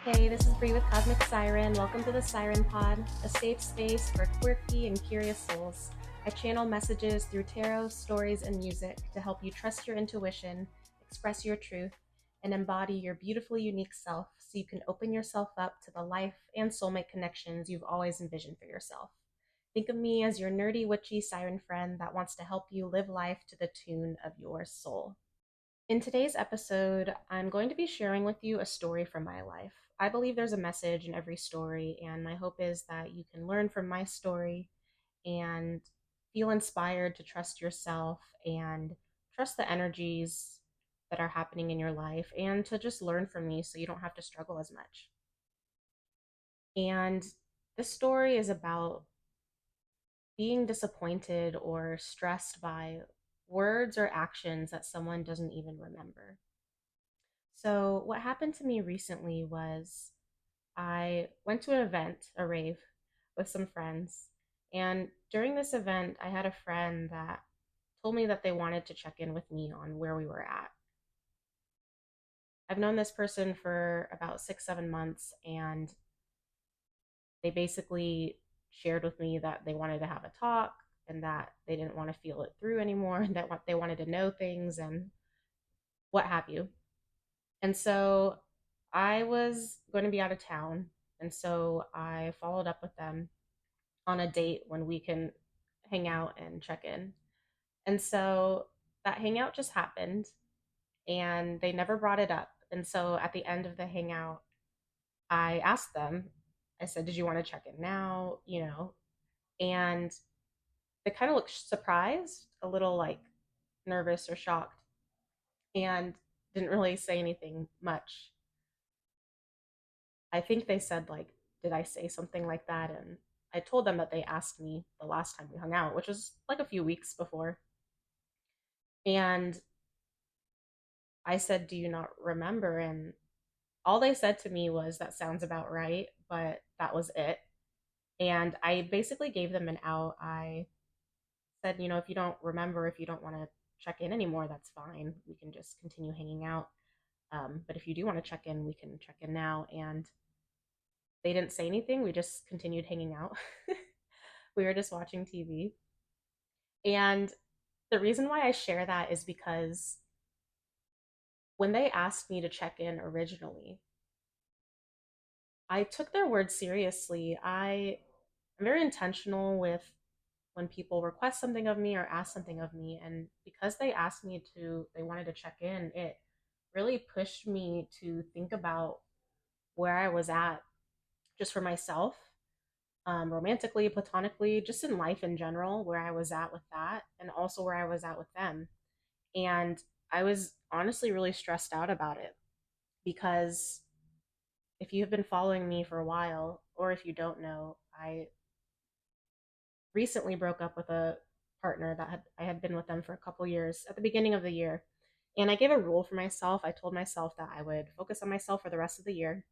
Hey, this is Bree with Cosmic Siren. Welcome to the Siren Pod, a safe space for quirky and curious souls. I channel messages through tarot, stories, and music to help you trust your intuition, express your truth, and embody your beautifully unique self so you can open yourself up to the life and soulmate connections you've always envisioned for yourself. Think of me as your nerdy, witchy siren friend that wants to help you live life to the tune of your soul. In today's episode, I'm going to be sharing with you a story from my life. I believe there's a message in every story, and my hope is that you can learn from my story and feel inspired to trust yourself and trust the energies that are happening in your life and to just learn from me so you don't have to struggle as much. And this story is about being disappointed or stressed by words or actions that someone doesn't even remember. So, what happened to me recently was I went to an event, a rave, with some friends. And during this event, I had a friend that told me that they wanted to check in with me on where we were at. I've known this person for about 6, 7 months, and they basically shared with me that they wanted to have a talk and that they didn't want to feel it through anymore, and that they wanted to know things and what have you. And so I was going to be out of town. And so I followed up with them on a date when we can hang out and check in. And so that hangout just happened and they never brought it up. And so at the end of the hangout, I asked them, I said, "Did you want to check in now?" And they kind of looked surprised, a little like nervous or shocked, and didn't really say anything much. I think they said like, "Did I say something like that?" And I told them that they asked me the last time we hung out, which was like a few weeks before. And I said, "Do you not remember?" And all they said to me was, "That sounds about right," but that was it. And I basically gave them an out. I said, "If you don't remember, if you don't want to check in anymore, that's fine. We can just continue hanging out. But if you do want to check in, we can check in now." And they didn't say anything. We just continued hanging out. We were just watching TV. And the reason why I share that is because when they asked me to check in originally, I took their words seriously. I'm very intentional with when people request something of me or ask something of me. And because they wanted to check in, it really pushed me to think about where I was at just for myself, romantically, platonically, just in life in general, where I was at with that, and also where I was at with them. And I was honestly really stressed out about it because if you have been following me for a while, or if you don't know, I recently broke up with a partner I had been with them for a couple years at the beginning of the year. And I gave a rule for myself. I told myself that I would focus on myself for the rest of the year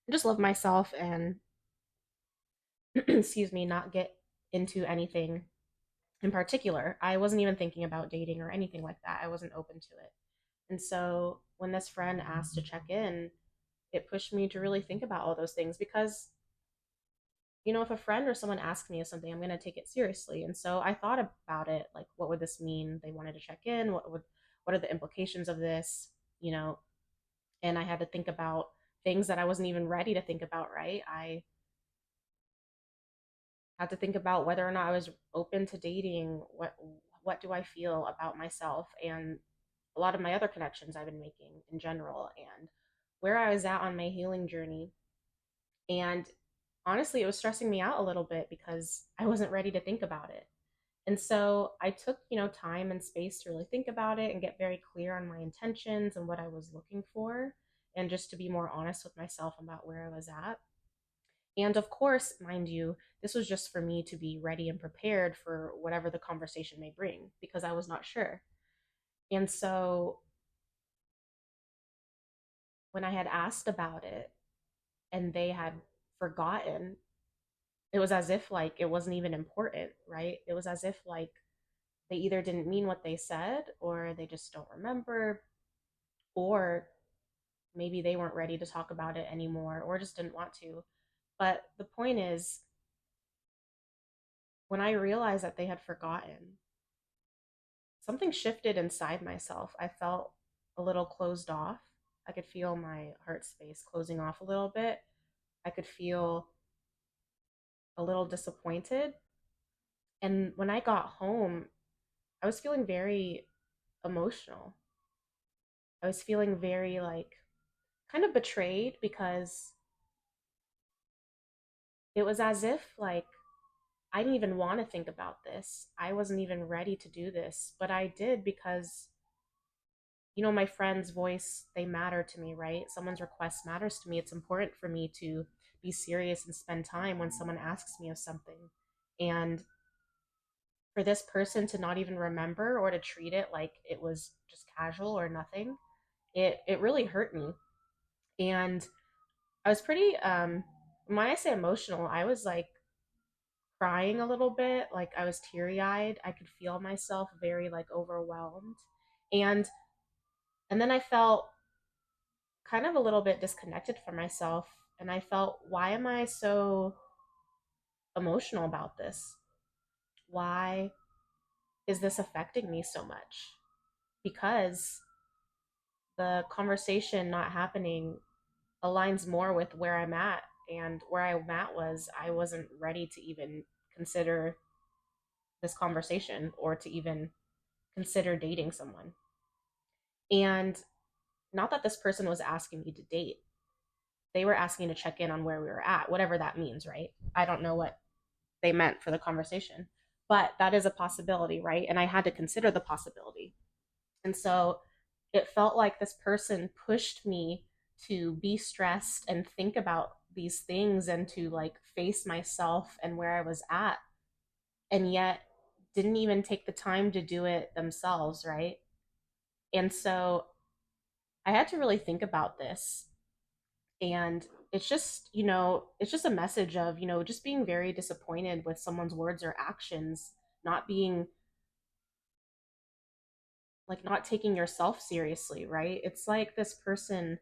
and just love myself and excuse me, not get into anything in particular. I wasn't even thinking about dating or anything like that. I wasn't open to it. And so when this friend asked to check in, it pushed me to really think about all those things because if a friend or someone asks me of something, I'm going to take it seriously. And so I thought about it, like, what would this mean? They wanted to check in. What are the implications of this? You know, and I had to think about things that I wasn't even ready to think about. Right? I had to think about whether or not I was open to dating. What do I feel about myself and a lot of my other connections I've been making in general, and where I was at on my healing journey. And honestly, it was stressing me out a little bit because I wasn't ready to think about it. And so I took, time and space to really think about it and get very clear on my intentions and what I was looking for, and just to be more honest with myself about where I was at. And of course, mind you, this was just for me to be ready and prepared for whatever the conversation may bring because I was not sure. And so when I had asked about it and they had forgotten, it was as if like it wasn't even important, right? It was as if like they either didn't mean what they said or they just don't remember, or maybe they weren't ready to talk about it anymore or just didn't want to. But the point is, when I realized that they had forgotten, something shifted inside myself. I felt a little closed off. I could feel my heart space closing off a little bit. I could feel a little disappointed. And when I got home, I was feeling very emotional. I was feeling very like kind of betrayed because it was as if like I didn't even want to think about this. I wasn't even ready to do this, but I did because my friend's voice, they matter to me, right? Someone's request matters to me. It's important for me to be serious and spend time when someone asks me of something. And for this person to not even remember or to treat it like it was just casual or nothing, it really hurt me. And I was pretty when I say emotional, I was like crying a little bit, like I was teary-eyed. I could feel myself very like overwhelmed. And and then I felt kind of a little bit disconnected from myself, and I felt, why am I so emotional about this? Why is this affecting me so much? Because the conversation not happening aligns more with where I'm at, and where I'm at was I wasn't ready to even consider this conversation or to even consider dating someone. And not that this person was asking me to date, they were asking to check in on where we were at, whatever that means, right? I don't know what they meant for the conversation, but that is a possibility, right? And I had to consider the possibility. And so it felt like this person pushed me to be stressed and think about these things and to like face myself and where I was at, and yet didn't even take the time to do it themselves, right? And so I had to really think about this. And it's just a message of, just being very disappointed with someone's words or actions, not being like not taking yourself seriously, right? It's like this person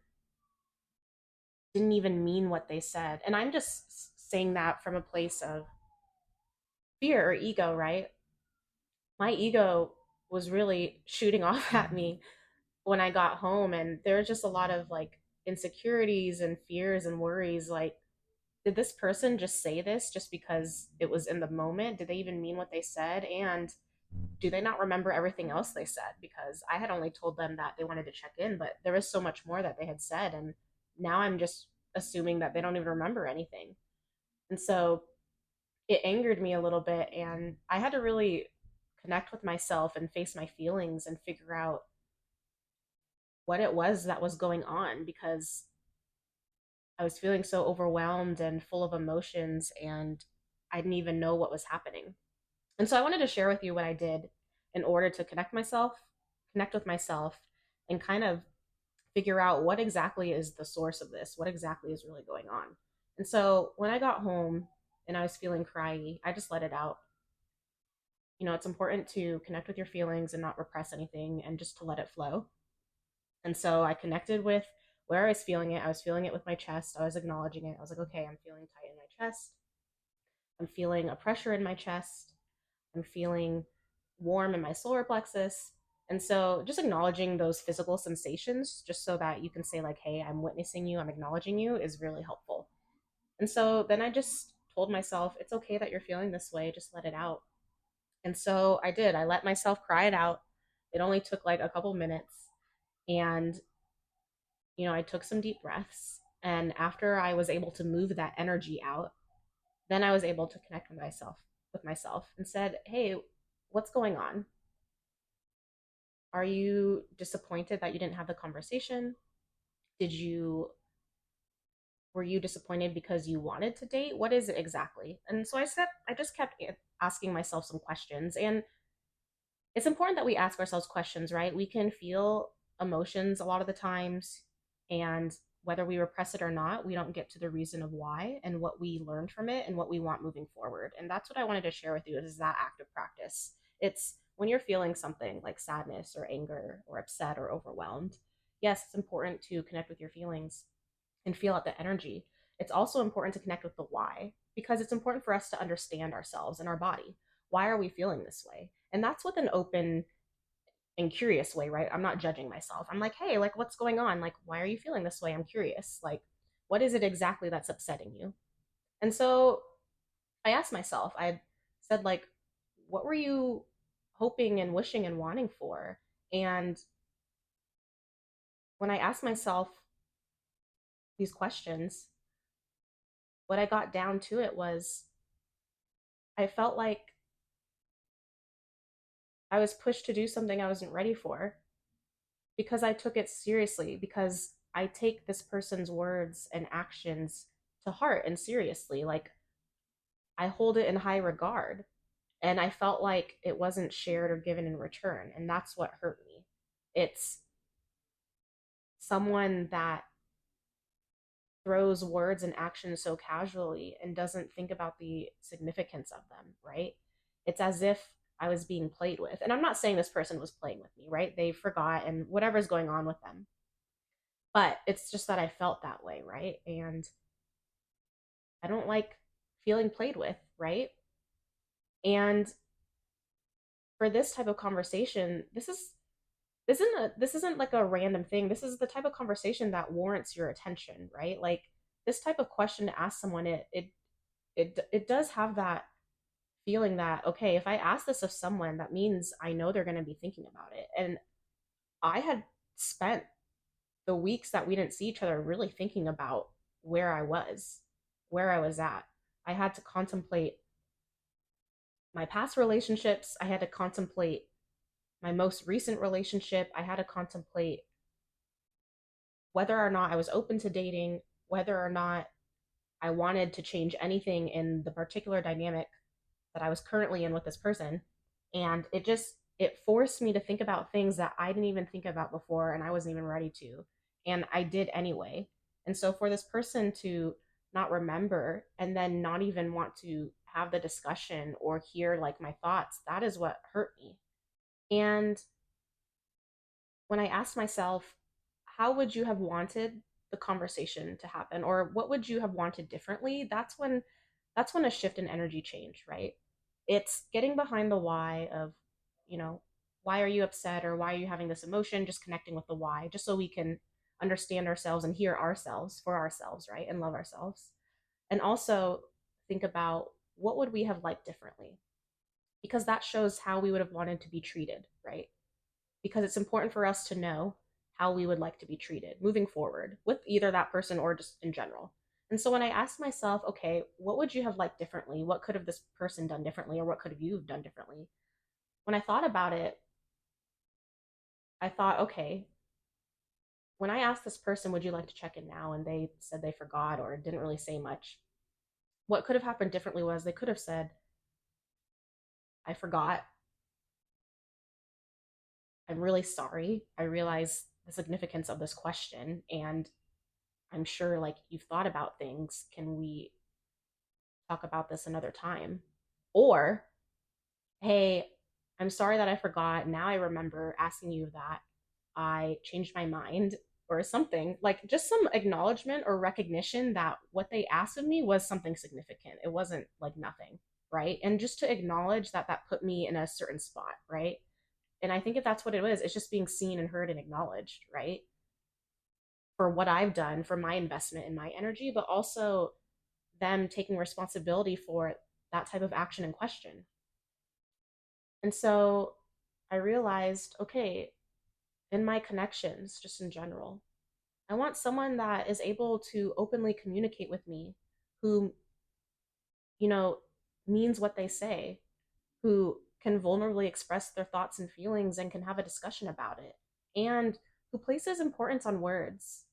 didn't even mean what they said. And I'm just saying that from a place of fear or ego, right? My ego was really shooting off at me when I got home, and there's just a lot of like insecurities and fears and worries, like, did this person just say this just because it was in the moment? Did they even mean what they said? And do they not remember everything else they said? Because I had only told them that they wanted to check in, but there was so much more that they had said. And now I'm just assuming that they don't even remember anything. And so it angered me a little bit. And I had to really connect with myself and face my feelings and figure out what it was that was going on, because I was feeling so overwhelmed and full of emotions, and I didn't even know what was happening. And so I wanted to share with you what I did in order to connect with myself, and kind of figure out what exactly is the source of this, what exactly is really going on. And so when I got home and I was feeling cryy, I just let it out. It's important to connect with your feelings and not repress anything and just to let it flow. And so I connected with where I was feeling it. I was feeling it with my chest. I was acknowledging it. I was like, okay, I'm feeling tight in my chest. I'm feeling a pressure in my chest. I'm feeling warm in my solar plexus. And so just acknowledging those physical sensations, just so that you can say, like, hey, I'm witnessing you, I'm acknowledging you, is really helpful. And so then I just told myself, it's okay that you're feeling this way, just let it out. And so I did. I let myself cry it out. It only took like a couple minutes. And, I took some deep breaths. And after I was able to move that energy out, then I was able to connect with myself and said, hey, what's going on? Are you disappointed that you didn't have the conversation? Did you Were you disappointed because you wanted to date? What is it exactly? And so I just kept asking myself some questions. And it's important that we ask ourselves questions, right? We can feel emotions a lot of the times, and whether we repress it or not, we don't get to the reason of why and what we learned from it and what we want moving forward. And that's what I wanted to share with you, is that active practice. It's when you're feeling something like sadness or anger or upset or overwhelmed, yes, it's important to connect with your feelings and feel out the energy. It's also important to connect with the why, because it's important for us to understand ourselves and our body. Why are we feeling this way? And that's with an open and curious way, right? I'm not judging myself. I'm like, hey, like, what's going on? Like, why are you feeling this way? I'm curious. Like, what is it exactly that's upsetting you? And so I asked myself, I said, like, what were you hoping and wishing and wanting for? And when I asked myself these questions, what I got down to it was I felt like I was pushed to do something I wasn't ready for because I took it seriously, because I take this person's words and actions to heart and seriously. Like, I hold it in high regard. And I felt like it wasn't shared or given in return. And that's what hurt me. It's someone that throws words and actions so casually and doesn't think about the significance of them, right? It's as if I was being played with. And I'm not saying this person was playing with me, right? They forgot and whatever's going on with them. But it's just that I felt that way, right? And I don't like feeling played with, right? And for this type of conversation, this isn't like a random thing. This is the type of conversation that warrants your attention, right? Like, this type of question to ask someone, it does have that feeling that, okay, if I ask this of someone, that means I know they're going to be thinking about it. And I had spent the weeks that we didn't see each other really thinking about where I was, where I was at. I had to contemplate my past relationships. I had to contemplate my most recent relationship. I had to contemplate whether or not I was open to dating, whether or not I wanted to change anything in the particular dynamic that I was currently in with this person. And it forced me to think about things that I didn't even think about before and I wasn't even ready to. And I did anyway. And so for this person to not remember and then not even want to have the discussion or hear like my thoughts, that is what hurt me. And when I asked myself, how would you have wanted the conversation to happen, or what would you have wanted differently? That's when a shift in energy changed, right? It's getting behind the why of, you know, why are you upset or why are you having this emotion? Just connecting with the why, just so we can understand ourselves and hear ourselves for ourselves, right? And love ourselves. And also think about what would we have liked differently? Because that shows how we would have wanted to be treated, right? Because it's important for us to know how we would like to be treated moving forward with either that person or just in general. And so when I asked myself, okay, what would you have liked differently? What could have this person done differently, or what could have you done differently? When I thought about it, I thought, okay, when I asked this person, would you like to check in now? And they said they forgot or didn't really say much. What could have happened differently was they could have said, I forgot. I'm really sorry. I realize the significance of this question, and I'm sure like you've thought about things. Can we talk about this another time? Or, hey, I'm sorry that I forgot. Now I remember asking you that. I changed my mind, or something. Like, just some acknowledgement or recognition that what they asked of me was something significant. It wasn't like nothing, right? And just to acknowledge that that put me in a certain spot, right? And I think if that's what it was, it's just being seen and heard and acknowledged, right? For what I've done, for my investment in my energy, but also them taking responsibility for that type of action in question. And so I realized, okay, in my connections, just in general, I want someone that is able to openly communicate with me, who, you know, means what they say, who can vulnerably express their thoughts and feelings and can have a discussion about it, and who places importance on words.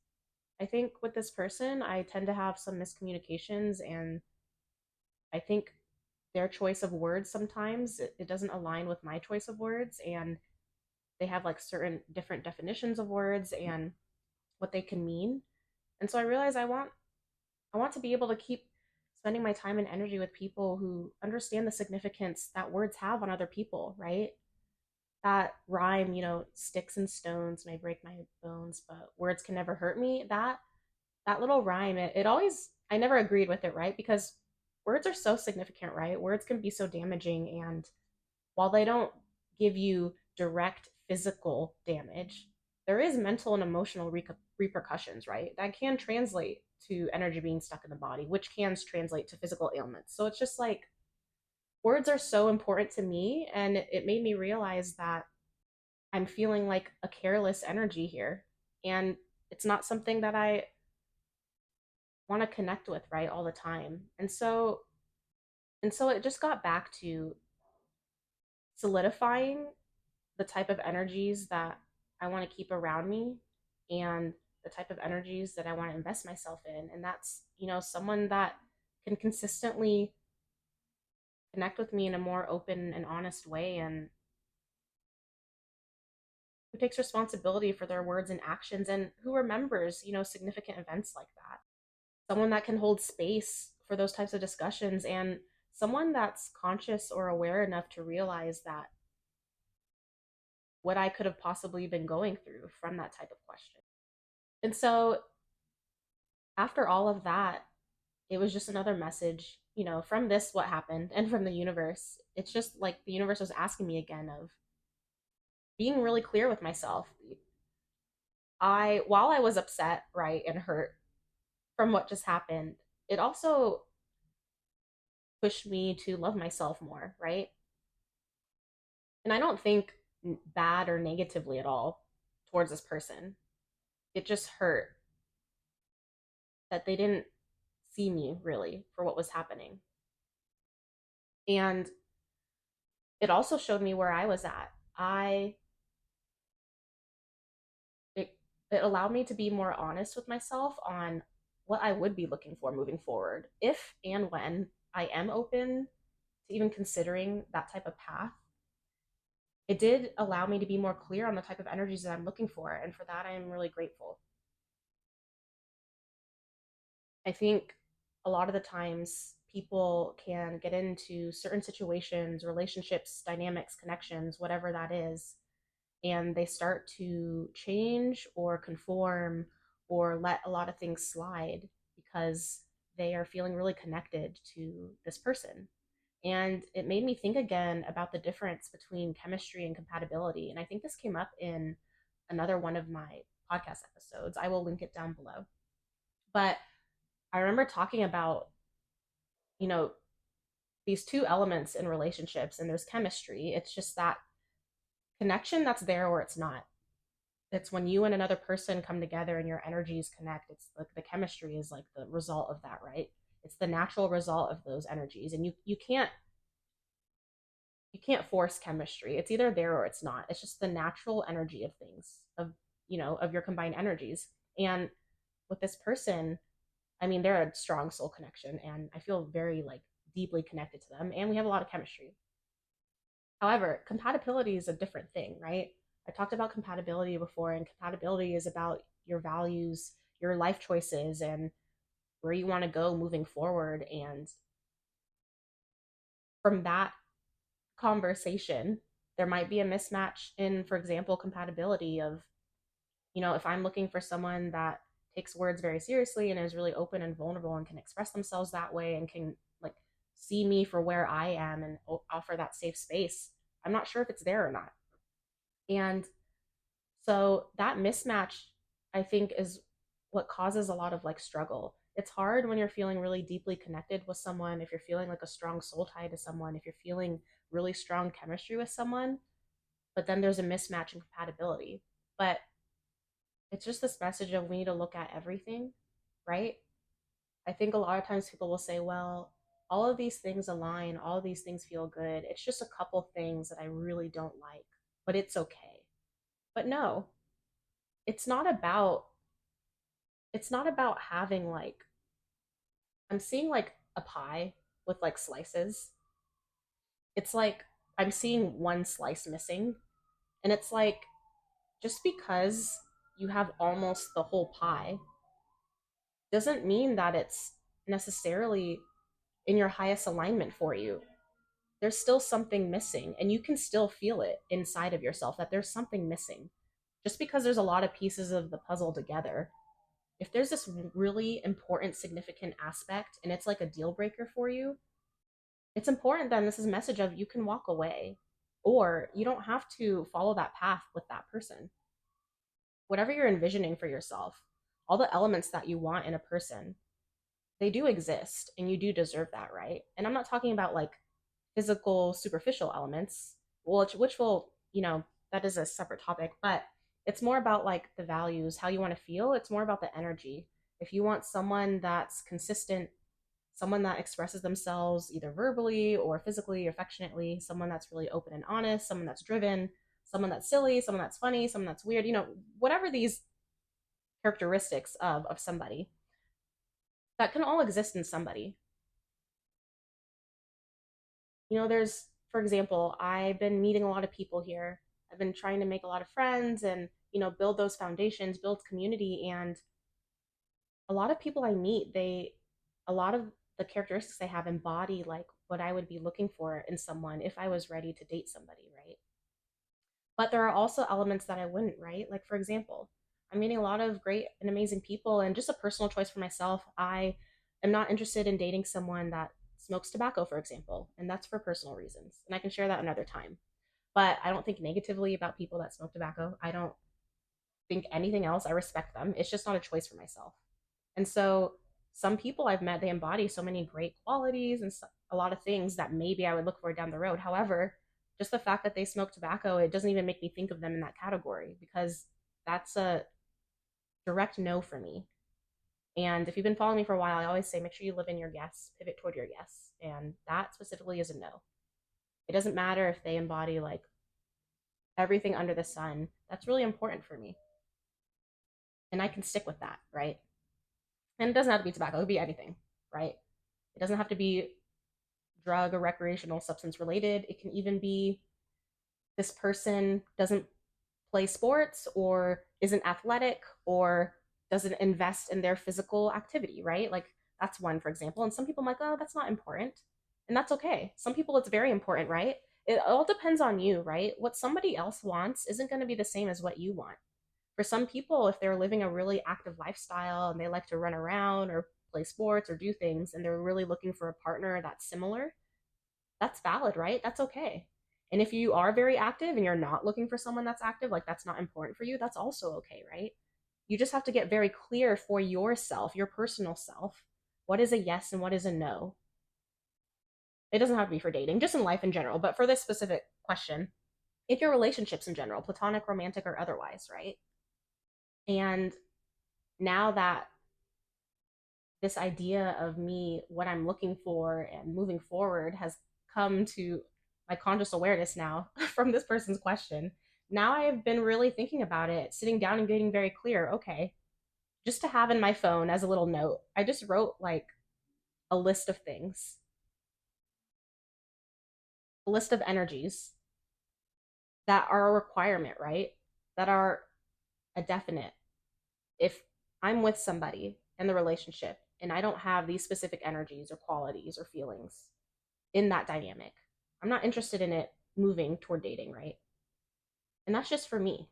I think with this person, I tend to have some miscommunications, and I think their choice of words sometimes it doesn't align with my choice of words, and they have like certain different definitions of words and what they can mean. And so I realize I want to be able to keep spending my time and energy with people who understand the significance that words have on other people, right? that rhyme, sticks and stones may break my bones, but words can never hurt me. That little rhyme, it always, I never agreed with it, right? Because words are so significant, right? Words can be so damaging, and while they don't give you direct physical damage, there is mental and emotional repercussions, right? That can translate to energy being stuck in the body, which can translate to physical ailments. So it's just like words are so important to me, and it made me realize that I'm feeling like a careless energy here, and it's not something that I want to connect with, right, all the time. And so it just got back to solidifying the type of energies that I want to keep around me, and the type of energies that I want to invest myself in. And that's, someone that can consistently connect with me in a more open and honest way, and who takes responsibility for their words and actions, and who remembers, significant events like that. Someone that can hold space for those types of discussions, and someone that's conscious or aware enough to realize that what I could have possibly been going through from that type of question. And so after all of that, it was just another message, from this, what happened, and from the universe. It's just like the universe was asking me again of being really clear with myself. While I was upset, right, and hurt from what just happened, it also pushed me to love myself more, right? And I don't think bad or negatively at all towards this person. It just hurt that they didn't see me really for what was happening. And it also showed me where I was at. It it allowed me to be more honest with myself on what I would be looking for moving forward, if and when I am open to even considering that type of path. It did allow me to be more clear on the type of energies that I'm looking for, and for that I am really grateful. I think a lot of the times people can get into certain situations, relationships, dynamics, connections, whatever that is, and they start to change or conform or let a lot of things slide because they are feeling really connected to this person. And it made me think again about the difference between chemistry and compatibility. And I think this came up in another one of my podcast episodes. I will link it down below. But I remember talking about, you know, these two elements in relationships, and there's chemistry. It's just that connection that's there or it's not. It's when you and another person come together and your energies connect. It's like the chemistry is like the result of that, right? It's the natural result of those energies. And you can't force chemistry. It's either there or it's not. It's just the natural energy of things, of your combined energies. And with this person, I mean, they're a strong soul connection, and I feel very like deeply connected to them, and we have a lot of chemistry. However, compatibility is a different thing, right? I talked about compatibility before, and compatibility is about your values, your life choices, and where you want to go moving forward. And from that conversation, there might be a mismatch in, for example, compatibility of, if I'm looking for someone that takes words very seriously and is really open and vulnerable and can express themselves that way and can like see me for where I am and offer that safe space, I'm not sure if it's there or not. And so that mismatch, I think, is what causes a lot of like struggle. It's hard when you're feeling really deeply connected with someone, if you're feeling like a strong soul tie to someone, if you're feeling really strong chemistry with someone, but then there's a mismatch in compatibility. But it's just this message of we need to look at everything, right? I think a lot of times people will say, well, all of these things align, all of these things feel good. It's just a couple things that I really don't like, but it's okay. But no, it's not about it's not about having like I'm seeing like a pie with like slices. It's like I'm seeing one slice missing, and it's like just because you have almost the whole pie doesn't mean that it's necessarily in your highest alignment for you. there's still something missing, and you can still feel it inside of yourself that there's something missing. Just because there's a lot of pieces of the puzzle together, if there's this really important, significant aspect and it's like a deal breaker for you, it's important then this is a message of you can walk away, or you don't have to follow that path with that person. Whatever you're envisioning for yourself, all the elements that you want in a person, they do exist and you do deserve that, right? And I'm not talking about like physical, superficial elements, which will, that is a separate topic, but it's more about like the values, how you want to feel. It's more about the energy. If you want someone that's consistent, someone that expresses themselves either verbally or physically, affectionately, someone that's really open and honest, someone that's driven, someone that's silly, someone that's funny, someone that's weird, whatever these characteristics of somebody, that can all exist in somebody. There's, for example, I've been meeting a lot of people here. I've been trying to make a lot of friends and, build those foundations, build community. And a lot of people I meet, a lot of the characteristics they have embody like what I would be looking for in someone if I was ready to date somebody, right? But there are also elements that I wouldn't, right? Like, for example, I'm meeting a lot of great and amazing people, and just a personal choice for myself. I am not interested in dating someone that smokes tobacco, for example, and that's for personal reasons. And I can share that another time. But I don't think negatively about people that smoke tobacco. I don't think anything else. I respect them. It's just not a choice for myself. And so some people I've met, they embody so many great qualities and a lot of things that maybe I would look for down the road. However, just the fact that they smoke tobacco, it doesn't even make me think of them in that category, because that's a direct no for me. And if you've been following me for a while, I always say make sure you live in your yes, pivot toward your yes. And that specifically is a no. It doesn't matter if they embody like everything under the sun. That's really important for me. And I can stick with that, right? And it doesn't have to be tobacco, it could be anything, right? It doesn't have to be drug or recreational substance related. It can even be this person doesn't play sports or isn't athletic or doesn't invest in their physical activity, right? Like that's one, for example. And some people are like, oh, that's not important. And that's okay. Some people it's very important, right? It all depends on you, right? What somebody else wants isn't going to be the same as what you want. For some people, if they're living a really active lifestyle and they like to run around or play sports or do things and they're really looking for a partner that's similar, that's valid, right? That's okay. And if you are very active and you're not looking for someone that's active, like that's not important for you, that's also okay, right? You just have to get very clear for yourself, your personal self, what is a yes and what is a no. It doesn't have to be for dating, just in life in general, but for this specific question, if your relationships in general, platonic, romantic, or otherwise, right? And now that this idea of me, what I'm looking for and moving forward has come to my conscious awareness now from this person's question. Now I've been really thinking about it, sitting down and getting very clear. Okay, just to have in my phone as a little note, I just wrote like a list of things, a list of energies that are a requirement, right? That are a definite. If I'm with somebody in the relationship and I don't have these specific energies or qualities or feelings in that dynamic, I'm not interested in it moving toward dating, right? And that's just for me.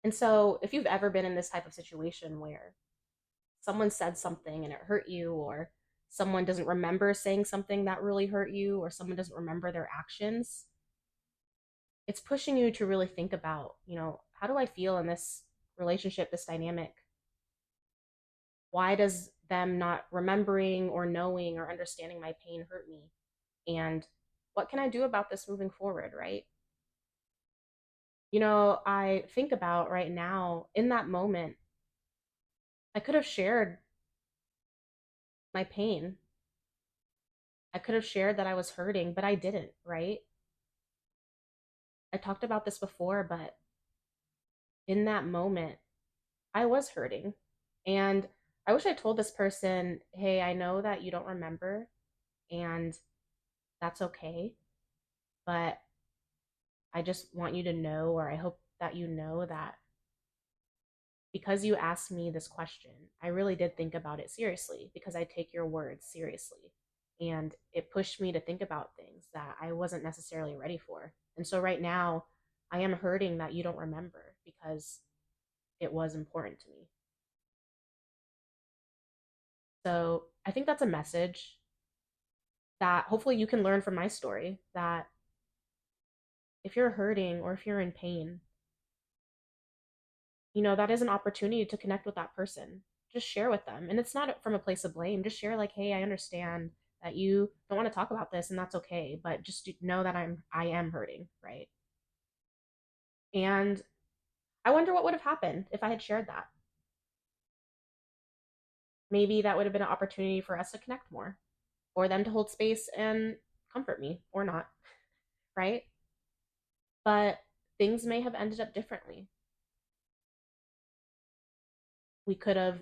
And so if you've ever been in this type of situation where someone said something and it hurt you, or someone doesn't remember saying something that really hurt you, or someone doesn't remember their actions, it's pushing you to really think about, how do I feel in this relationship, this dynamic? Why does them not remembering or knowing or understanding my pain hurt me? And what can I do about this moving forward, right? I think about right now in that moment, I could have shared my pain. I could have shared that I was hurting, but I didn't, right? I talked about this before, but in that moment, I was hurting. And I wish I told this person, hey, I know that you don't remember, and that's okay. But I just want you to know, or I hope that you know that because you asked me this question, I really did think about it seriously because I take your words seriously. And it pushed me to think about things that I wasn't necessarily ready for. And so right now, I am hurting that you don't remember because it was important to me. So I think that's a message that hopefully you can learn from my story, that if you're hurting or if you're in pain, that is an opportunity to connect with that person. Just share with them. And it's not from a place of blame. Just share like, hey, I understand that you don't want to talk about this and that's okay, but just know that I am hurting, right? And I wonder what would have happened if I had shared that. Maybe that would have been an opportunity for us to connect more, or them to hold space and comfort me, or not, right? But things may have ended up differently. We could have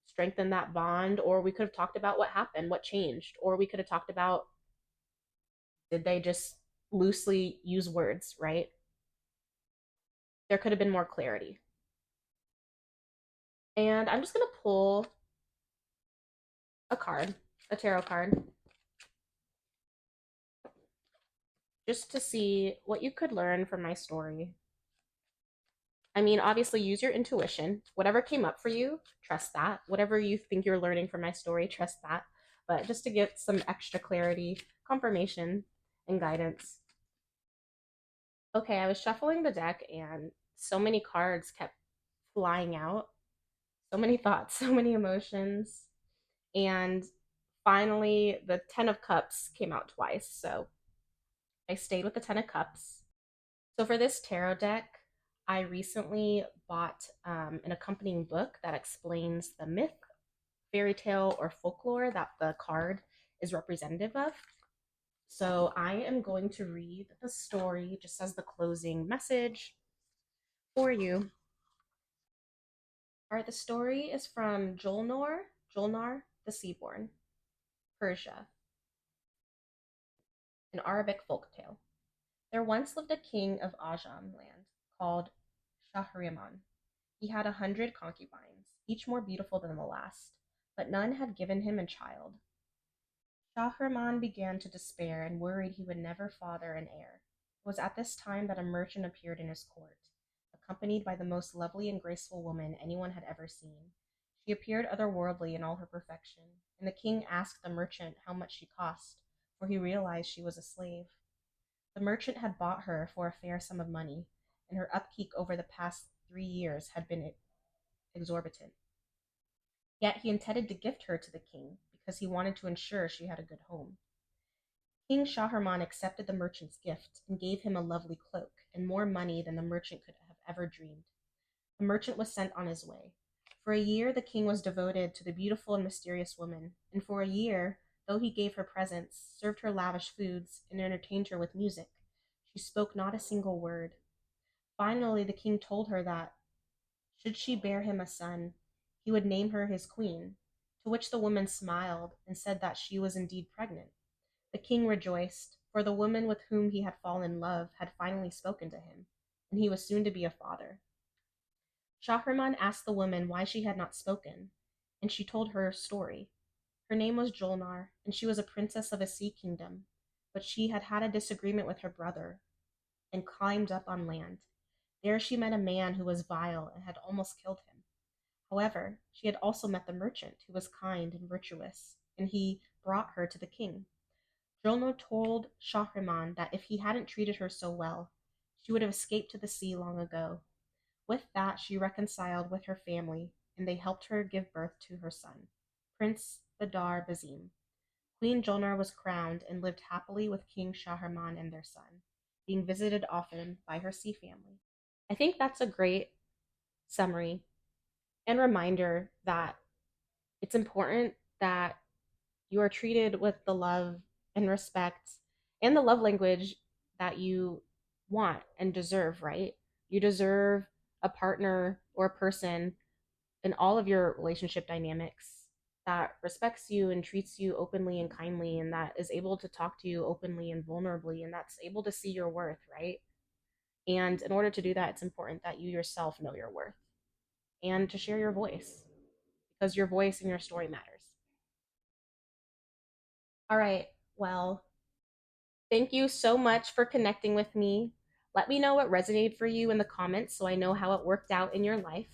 strengthened that bond, or we could have talked about what happened, what changed, or we could have talked about, did they just loosely use words, right? There could have been more clarity. And I'm just going to pull a card, a tarot card, just to see what you could learn from my story. I mean, obviously, use your intuition. Whatever came up for you, trust that. Whatever you think you're learning from my story, trust that. But just to get some extra clarity, confirmation, and guidance. Okay, I was shuffling the deck and so many cards kept flying out. So many thoughts, so many emotions. And finally, the Ten of Cups came out twice. So I stayed with the Ten of Cups. So for this tarot deck, I recently bought an accompanying book that explains the myth, fairy tale, or folklore that the card is representative of. So I am going to read the story just as the closing message for you. All right, the story is from Julnar the Seaborn, Persia, an Arabic folktale. There once lived a king of Ajam land called Shahriman. He had 100 concubines, each more beautiful than the last, but none had given him a child. Shahriman began to despair and worried he would never father an heir. It was at this time that a merchant appeared in his court, accompanied by the most lovely and graceful woman anyone had ever seen. She appeared otherworldly in all her perfection, and the king asked the merchant how much she cost, for he realized she was a slave. The merchant had bought her for a fair sum of money, and her upkeep over the past 3 years had been exorbitant. Yet he intended to gift her to the king because he wanted to ensure she had a good home. King Shahraman accepted the merchant's gift and gave him a lovely cloak and more money than the merchant could have ever dreamed. The merchant was sent on his way. For a year, the king was devoted to the beautiful and mysterious woman, and for a year, though he gave her presents, served her lavish foods, and entertained her with music, she spoke not a single word. Finally, the king told her that, should she bear him a son, he would name her his queen, to which the woman smiled and said that she was indeed pregnant. The king rejoiced, for the woman with whom he had fallen in love had finally spoken to him, and he was soon to be a father. Shahriman asked the woman why she had not spoken, and she told her story. Her name was Julnar, and she was a princess of a sea kingdom, but she had had a disagreement with her brother and climbed up on land. There she met a man who was vile and had almost killed him. However, she had also met the merchant, who was kind and virtuous, and he brought her to the king. Julnar told Shahriman that if he hadn't treated her so well, she would have escaped to the sea long ago. With that, she reconciled with her family, and they helped her give birth to her son, Prince Badar Bazim. Queen Julnar was crowned and lived happily with King Shahriman and their son, being visited often by her sea family. I think that's a great summary and reminder that it's important that you are treated with the love and respect and the love language that you want and deserve, right? You deserve a partner or a person in all of your relationship dynamics that respects you and treats you openly and kindly, and that is able to talk to you openly and vulnerably, and that's able to see your worth, right? And in order to do that, it's important that you yourself know your worth and to share your voice, because your voice and your story matters. All right. Well, thank you so much for connecting with me. Let me know what resonated for you in the comments so I know how it worked out in your life.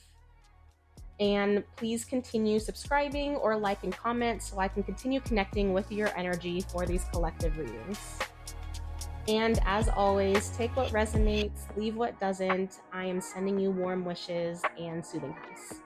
And please continue subscribing or liking comments so I can continue connecting with your energy for these collective readings. And as always, take what resonates, leave what doesn't. I am sending you warm wishes and soothing hugs.